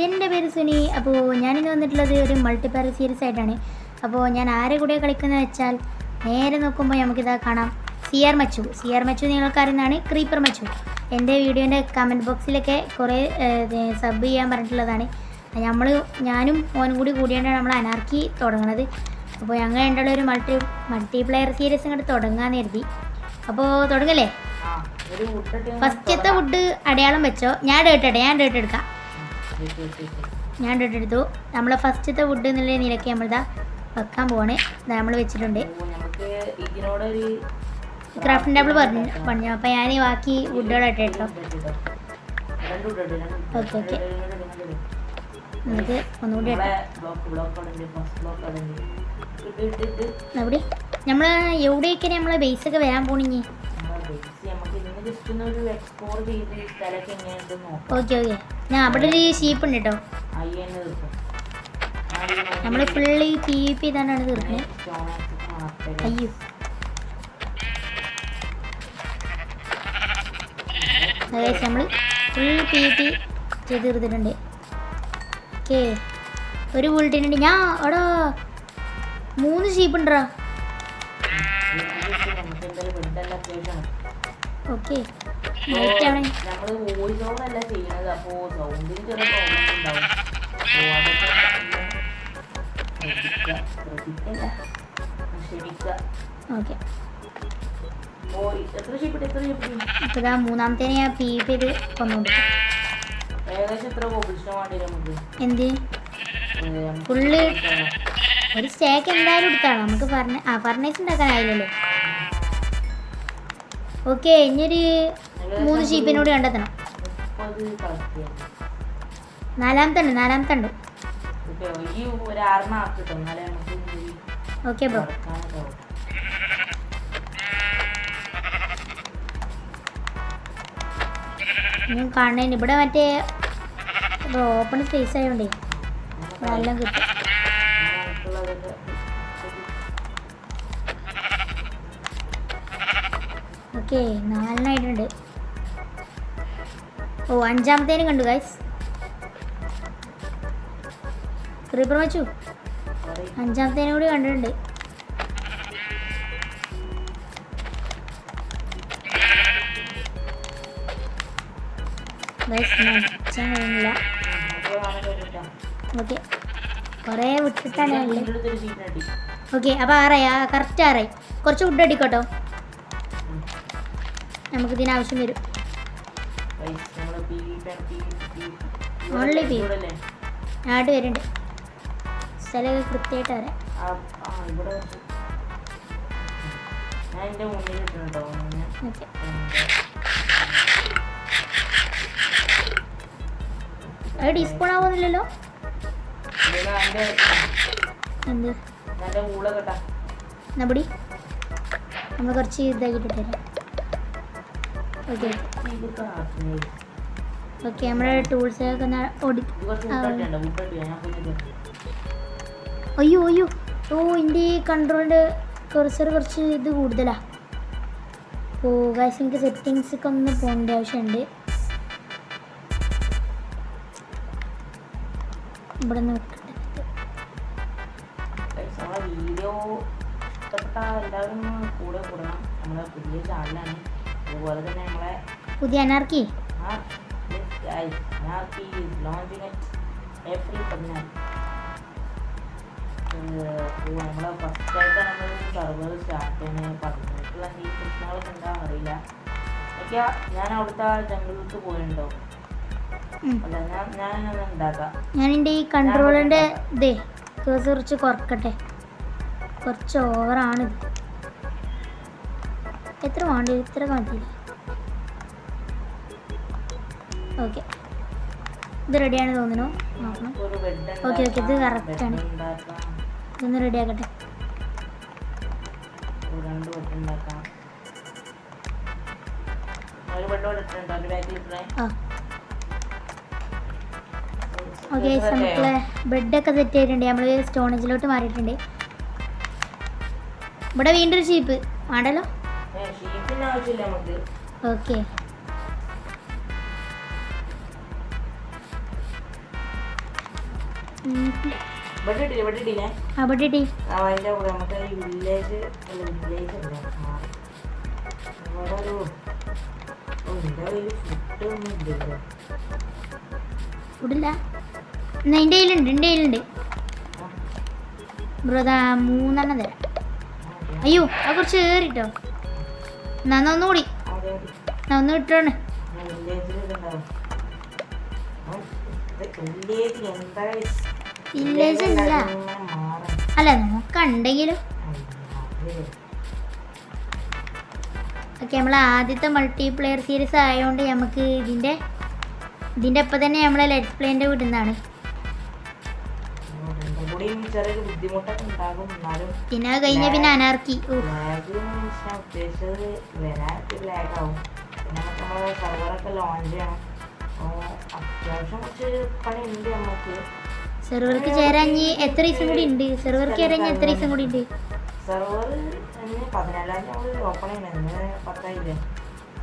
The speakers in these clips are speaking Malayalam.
എൻ്റെ പേര് സുനി. അപ്പോൾ ഞാനിന്ന് വന്നിട്ടുള്ളത് ഒരു മൾട്ടിപ്ലെയർ സീരീസ് ആയിട്ടാണ്. അപ്പോൾ ഞാൻ ആരെ കൂടെ കളിക്കുന്നത് വെച്ചാൽ നേരെ നോക്കുമ്പോൾ നമുക്കിതാ കാണാം CR മച്ചു. CR മച്ചു നിങ്ങൾക്കറിയുന്നതാണ് ക്രീപ്പർ മച്ചു. എൻ്റെ വീഡിയോൻ്റെ കമൻറ്റ് ബോക്സിലൊക്കെ കുറേ സബ് ചെയ്യാൻ പറഞ്ഞിട്ടുള്ളതാണ്. ഞാനും ഓനും കൂടിയാണ് നമ്മൾ അനാർക്കി തുടങ്ങുന്നത്. അപ്പോൾ ഞങ്ങൾ രണ്ടുള്ള ഒരു മൾട്ടിപ്ലെയർ സീരീസ് ഇങ്ങോട്ട് തുടങ്ങാമെന്ന് കരുതി. അപ്പോൾ തുടങ്ങല്ലേ? ഫസ്റ്റത്തെ വുഡ് അടയാളം വെച്ചോ. ഞാൻ ഡേട്ട് എടുക്കാം. ഞാൻ ഡേട്ട് എടുത്തു. നമ്മളെ ഫസ്റ്റത്തെ വുഡ് എന്നുള്ള നിലയ്ക്ക് നമ്മളിതാ വെക്കാൻ പോവാണ്. നമ്മൾ വെച്ചിട്ടുണ്ട്. ക്രാഫ്റ്റിംഗ് ടേബിൾ പറഞ്ഞു. അപ്പോൾ ഞാൻ ബാക്കി വുഡുകളായിട്ട് കേട്ടോ. ഓക്കെ നമുക്ക് ഒന്നുകൂടി അവിടെ നമ്മൾ എവിടെയൊക്കെ നമ്മളെ ബേസൊക്കെ വരാൻ പോണിഞ്ഞ്. ഓക്കെ ഞാൻ അവിടെ ഒരു ഷീപ്പ് ഉണ്ട് കേട്ടോ. നമ്മൾ ഫുള്ള് PvP ചെയ്താണ്ടാണ് തീർക്കുന്നത്. അയ്യോ നമ്മൾ ഫുൾ PvP ചെയ്ത് തീർത്തിട്ടുണ്ട്. ഓക്കെ ഒരു ബുള്ളറ്റിനുണ്ട്. ഞാൻ അവിടെ 3 ഷീപ്പ് ഉണ്ടോ? ഓക്കെ ഇപ്പതാ മൂന്നാമത്തേനെ ഞാൻ PvP ചെയ്ത് കൊന്നുകൊണ്ട്. എന്ത് ഫുള്ള് ഒരു സ്റ്റേക്ക് എന്തായാലും എടുത്താണ് നമുക്ക്. ഫർണേസ് ഉണ്ടാക്കാനായില്ലല്ലോ. ഓക്കെ ഇനിയൊരു 3 ഷീപ്പിനോട് കണ്ടെത്തണം. നാലാമത്തെ ഉണ്ട്. Okay bro. ഞാൻ കാണുന്നതിന് ഇവിടെ മറ്റേ ഓപ്പൺ സ്പേസ് ആയതുകൊണ്ടേ എല്ലാം കിട്ടും. ഓക്കെ 4 ഓ 5-ാമത്തേനും കണ്ടു ഗൈസ്. ക്രീപ്പർ വെച്ചു 5-ാമത്തേനും കൂടി കണ്ടിട്ടുണ്ട്. കഴിയുന്നില്ല. ഓക്കെ കുറേ വിട്ടിട്ടാണ്. ഓക്കെ അപ്പോൾ 6 കറക്റ്റ് 6. കുറച്ച് ഫുഡ് അടിക്കട്ടോ, നമുക്ക് ഇതിനാവശ്യം വരും. ഓൺലി ആയിട്ട് വരുന്നുണ്ട്. സ്ഥലമൊക്കെ കൃത്യമായിട്ട് വരാം. ഓക്കെ അത് ഡിസ്പോൺ ആവുന്നില്ലല്ലോ. എന്ത് നബടി നമ്മൾ കുറച്ച് ഇതാക്കിയിട്ട് തരാം. ഓക്കെ നമ്മുടെ ടൂൾസൊക്കെ അയ്യോ ഓ എൻ്റെ ഈ കൺട്രോളിൻ്റെ കുറച്ച് ഇത് കൂടുതലാണ്. ഓ ഗൈസ് എനിക്ക് സെറ്റിങ്സൊക്കെ ഒന്ന് പോകേണ്ട ആവശ്യമുണ്ട്. ഇവിടെ നിന്ന് വീഡിയോ എല്ലാവരും കൂടെ കൂടണം. നമ്മുടെ പുതിയ ചാനലാണ്. അതുപോലെ തന്നെ നമ്മളെ പുതിയ അനാർക്കി ലോഞ്ചിങ് April 14. നമ്മളെ ഫസ്റ്റായിട്ടാണ് നമ്മൾ സർവർ സ്റ്റാർട്ട് ചെയ്യുന്നത്. 18 ഈ പ്രശ്നങ്ങളൊക്കെ ഉണ്ടാകാൻ അറിയില്ല. ഒക്കെ ഞാൻ അവിടുത്തെ ജംഗിൾക്ക് പോയിട്ടുണ്ടോ? അല്ല ഞാനത് ഉണ്ടാക്കാം. ഞാൻ എൻ്റെ ഈ കൺട്രോളിൻ്റെ ഇതേ കുറച്ച് കുറക്കട്ടെ. കുറച്ച് ഓവറാണിത്. എത്ര വേണ്ടി? ഇത്ര മതി. ഓക്കെ ഇത് റെഡിയാണ് തോന്നുന്നു. നോക്കണം. ഓക്കെ ഇത് കറക്റ്റാണ്. ഇതൊന്ന് റെഡി ആക്കട്ടെ. ഓക്കെ നമുക്ക് ബെഡൊക്കെ സെറ്റ് ചെയ്തിട്ടുണ്ട്. നമ്മൾ സ്റ്റോണേജിലോട്ട് മാറിയിട്ടുണ്ട്. ഇവിടെ വീണ്ടും ഒരു ഷീപ്പ് വേണ്ടല്ലോ. ഓക്കെ ഇവിടെ ഇട്ടില്ലേ അവിടെ ഇട്ടി. അതിൻ്റെ നമുക്ക് ഈ വില്ലേജ് അല്ല വില്ലേജ് അല്ല ഇവിടെ ഒരു എൻ്റെ കയ്യിൽ ഫുഡ് ഒന്നും ഇല്ലല്ലോ. ഫുഡില്ല എൻ്റെ കയ്യിലുണ്ട് ബ്രോ അതാ 3 തരാം. അയ്യോ അത് കുറച്ച് കയറിട്ടോ. എന്നാ ഒന്നുകൂടി ഒന്ന് കിട്ടാണ്. വില്ലേജ് ഇല്ല അല്ല നമുക്കുണ്ടെങ്കിലും. ഓക്കെ നമ്മൾ ആദ്യത്തെ മൾട്ടിപ്ലെയർ സീരീസ് ആയതുകൊണ്ട് നമുക്ക് ഇതിൻ്റെ ഒപ്പം തന്നെ നമ്മളെ ലെറ്റ്സ് പ്ലേൻ്റെ വിടുന്നതാണ്. പിന്നെ അത് കഴിഞ്ഞ പിന്നെ അനാർക്കി. സെർവർക്ക് ചേരാൻ എത്ര ദിവസം കൂടി ഉണ്ട്? സെർവർക്ക് ചേരാൻ എത്ര ദിവസം കൂടി ഉണ്ട്?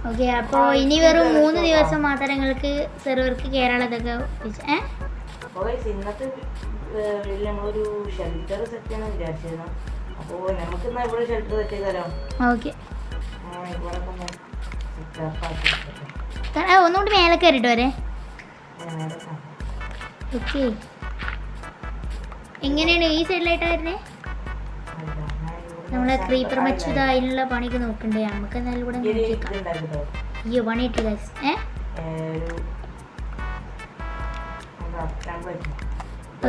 ഓക്കെ അപ്പോൾ ഇനി വെറും 3 ദിവസം മാത്രമേ നിങ്ങൾക്ക് സെർവർക്ക് കയറാനുള്ളതൊക്കെ. ഇന്നത്തെ നമ്മളൊരു ഷെൽട്ടർ സെറ്റ് ചെയ്യണം വിചാരിച്ചിരുന്നു. അപ്പോൾ നമുക്ക് ഇവിടെ ഷെൽട്ടർ സെറ്റ് ചെയ്താലോ? ഓക്കെ ഒന്നുകൂടി മേലെ കയറിട്ടോ വരെ. ഓക്കെ എങ്ങനെയാണ് ഈ സൈഡിലായിട്ടാ വരുന്നേ? നമ്മളെ ക്രീപ്പർ മച്ചത് അതിനുള്ള പണിയൊക്കെ നോക്കണ്ടേ? നമുക്ക് എന്നാലും ഇവിടെ നോക്കിയേക്കാം. അയ്യോ പണി ഇട്ട്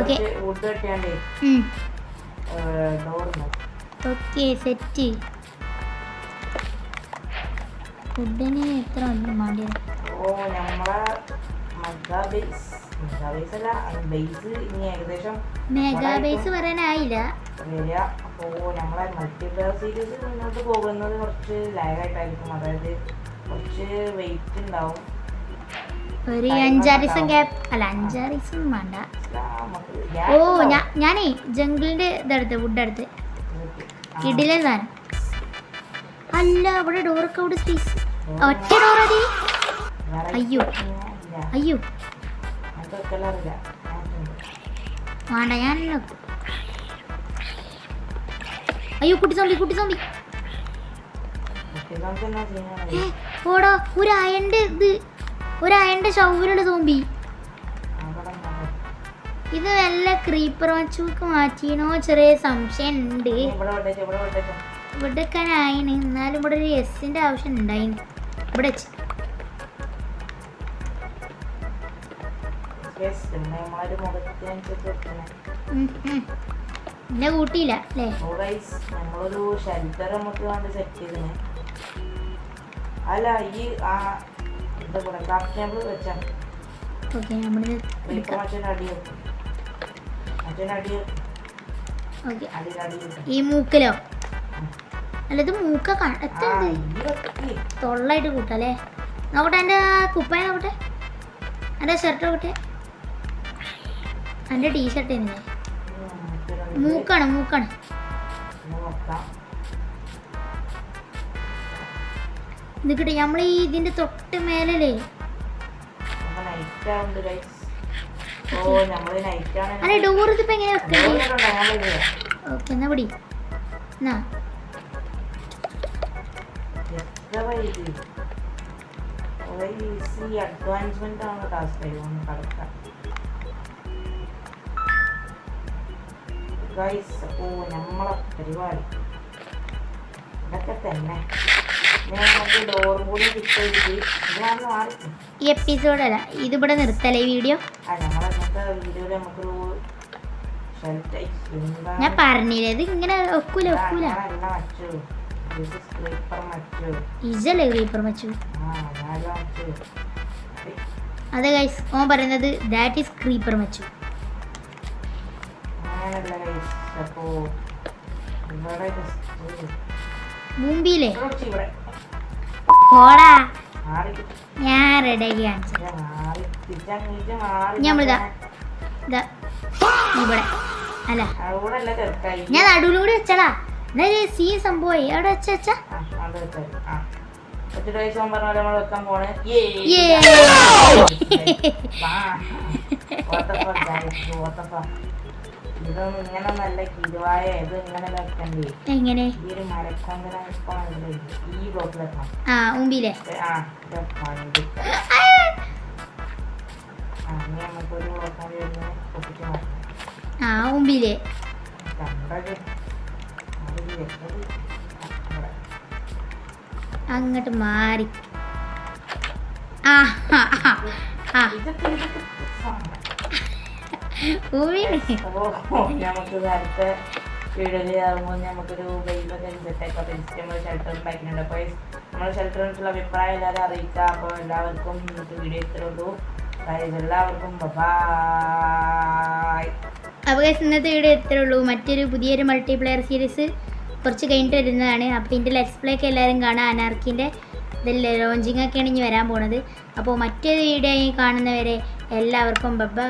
ഓക്കെ ഓക്കെ സെറ്റ്. ഫുഡിന് എത്ര വേണ്ടിയത്? മെഗാ ബേസ് പറയാനായില്ല. അപ്പോൾ നമ്മളെ മൾട്ടിപ്ലെയർ സീരീസ് മുന്നോട്ട് പോകുന്നത് കുറച്ച് ലാഗായിട്ടായിരിക്കും. അതായത് കുറച്ച് വെയിറ്റ് ഉണ്ടാവും. ഒരു 5-6 ദിവസം ഗ്യാപ്പ് അല്ല 5-6 ദിവസം വേണ്ട. ഓ ഞാനേ ജംഗിളിൻ്റെ ഇതെടുത്ത് വുഡ് എടുത്ത് ഇടിലെ സാധനം അല്ല. അവിടെ ഡോറൊക്കെ അവിടെ സ്പേസ് ഒറ്റ ഡോറടി. അയ്യോ അയ്യോ വേണ്ട ഞാൻ നോക്കും. അയ്യോ കുട്ടി സോമ്പി ഓടോ ഒരു അയന്റെ ഷൗവിലുള്ള സോമ്പി. ഇത് വല്ല ക്രീപ്പർ മച്ചൂക്ക് മാറ്റിയണോ ചെറിയ സംശയം ഉണ്ട്. ഇവിടെ വെക്കാനായിന് എന്നാലും ഇവിടെ ഒരു എസിന്റെ ആവശ്യം ഉണ്ടായിന്. ഇവിടെ വെച്ച് എന്നെ കൂട്ടിയില്ല അല്ലേ? നമ്മളൊരു ഷെൽട്ടർ നമുക്ക് വേണ്ടി സെറ്റ് ചെയ്തിന്. അല്ല ഈ വെച്ചാ ഓക്കെ നമ്മളിത് ഈ മൂക്കിലോ അല്ല ഇത് മൂക്ക എത്ര തൊള്ളായിട്ട് കൂട്ടല്ലേ? നോക്കട്ടെ എൻ്റെ കുപ്പായ നോക്കട്ടെ, എൻ്റെ ഷർട്ട് നോക്കട്ടെ, എൻ്റെ ടീഷർട്ട് തന്നെ മൂക്കാണ്. നിൽക്കട്ടെ നമ്മൾ ഈ ഇതിൻ്റെ തൊട്ട് മേലല്ലേ? അല്ല ഡോർ ഇതിപ്പോ എങ്ങനെയാ വെക്കണ്ടേ? ഓക്കെ എന്നാ പിടി എന്നാ അഡ്വാൻസ്മെന്റ് ആണ് ടാസ്ക്. നമ്മളെ പരിപാടി ഇതൊക്കെ തന്നെ. ഡോറും കൂടി ഈ എപ്പിസോഡല്ല ഇതിവിടെ നിർത്തല്ലേ ഈ വീഡിയോ? ഞാൻ പറഞ്ഞില്ലേ ഇത് ഇങ്ങനെ ഒക്കൂല ഇജല്ലേ ക്രീപ്പർ മച്ചു. അതെ ഗൈസ് ഓൻ പറയുന്നത് ദാറ്റ് ഈസ് ക്രീപ്പർ മച്ചു. മുമ്പിലേ പോടാ ഞാൻ റെഡിയാക്കി കാണിച്ചു. ഞമ്മളിതാ ഇവിടെ അല്ല ഞാൻ നടുവിലൂടെ വെച്ചടാ. സീൻ സംഭവമായി അവിടെ വെച്ചാ മറ്റൊരു വയസ്സ് പറഞ്ഞ പോലെ നമ്മൾ വെക്കാൻ പോണ് ഇതൊന്നും ഇങ്ങനെ നല്ല കിരുവായ ഇത് ഇങ്ങനെ വെക്കണ്ടേ എങ്ങനെ ഈ ഒരു മരക്കൊമ്പന ഈ ബ്ലോക്കിൽ വെക്കണം മുമ്പിലെ നമുക്കൊരു ബ്ലോക്കാൻ വരുന്ന പൊട്ടിച്ച് മാറ്റണം മുമ്പിലെ കണ്ടത് അങ്ങോട്ട് മാറി നമുക്ക് നേരത്തെ വീഡിയോയിൽ ആകുമ്പോൾ നമുക്കൊരു ബൈബൊക്കെ സെറ്റായിക്കോട്ടെ നമ്മൾ ഷെൽട്ടർ ഉണ്ടാക്കിയിട്ടുണ്ട്. അപ്പോൾ നമ്മൾ ഷെൽട്ടറിനുള്ള അഭിപ്രായം എല്ലാവരും അറിയിക്കുക. അപ്പോൾ എല്ലാവർക്കും ഇന്നത്തെ വീഡിയോ ഇത്രേ ഉള്ളൂ. എല്ലാവർക്കും ബൈ. അപ്പോൾ ഇന്നത്തെ വീഡിയോ ഇത്രേ ഉള്ളൂ. മറ്റൊരു പുതിയൊരു മൾട്ടിപ്ലെയർ സീരീസ് കുറച്ച് കഴിഞ്ഞിട്ട് വരുന്നതാണ്. അപ്പോൾ ഇതിൻ്റെ ലെറ്റ്സ് പ്ലേ ഒക്കെ എല്ലാവരും കാണാം. അനാർക്കിൻ്റെ ഇതിൽ ലോഞ്ചിങ് ഒക്കെയാണ് ഇനി വരാൻ പോണത്. അപ്പോൾ മറ്റൊരു വീഡിയോ കാണുന്നവരെ എല്ലാവർക്കും ബൈ.